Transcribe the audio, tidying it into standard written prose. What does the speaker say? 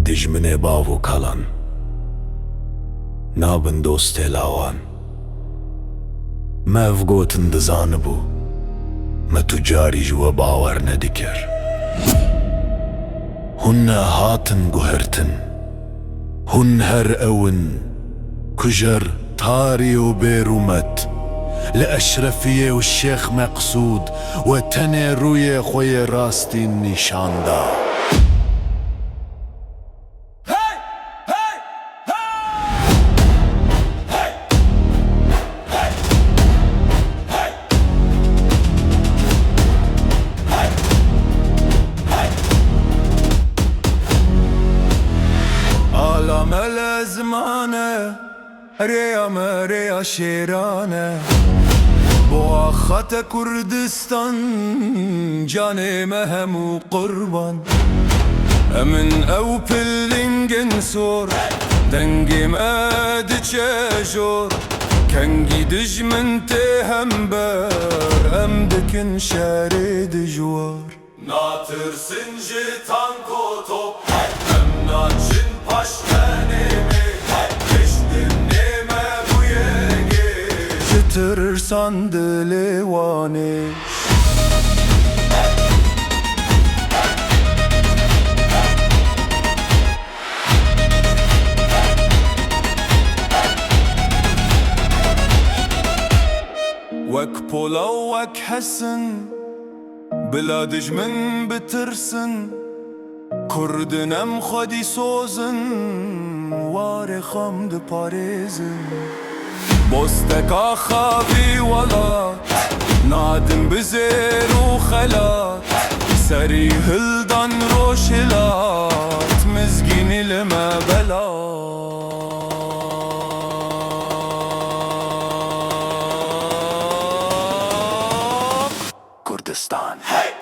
dijminê bav û kalan nabin dostê lawan. Me ev gotin dizanibû, me tu carî ji we bawer nedikir. Hûn ne hatin guhirtin, hûn her ewin ku jer tarî û bêrûmet li eşrefiyê û Şêx Meqsûd we tenê rûyê xwe yê rastî nîşan da. عمل زمانه ریا مریا شیرانه بو خط کردستان جان مهم و قربان امن او پلنگن سور دنگی مد چجور کنگی دجمن تهم بر ام دکن شاری دجوار ناتر سنجی تانکو توپ ام ناچن Çıtırırsan dilevane Vek pola vek hesin Bila dijmin bitirsin Kurdinem xwedî sozin warê xam diparêzin Bosteka xavî welat nadim bi zêr û xelat Serî hildan roşhilat mizgînî li me belat Kurdistan hey!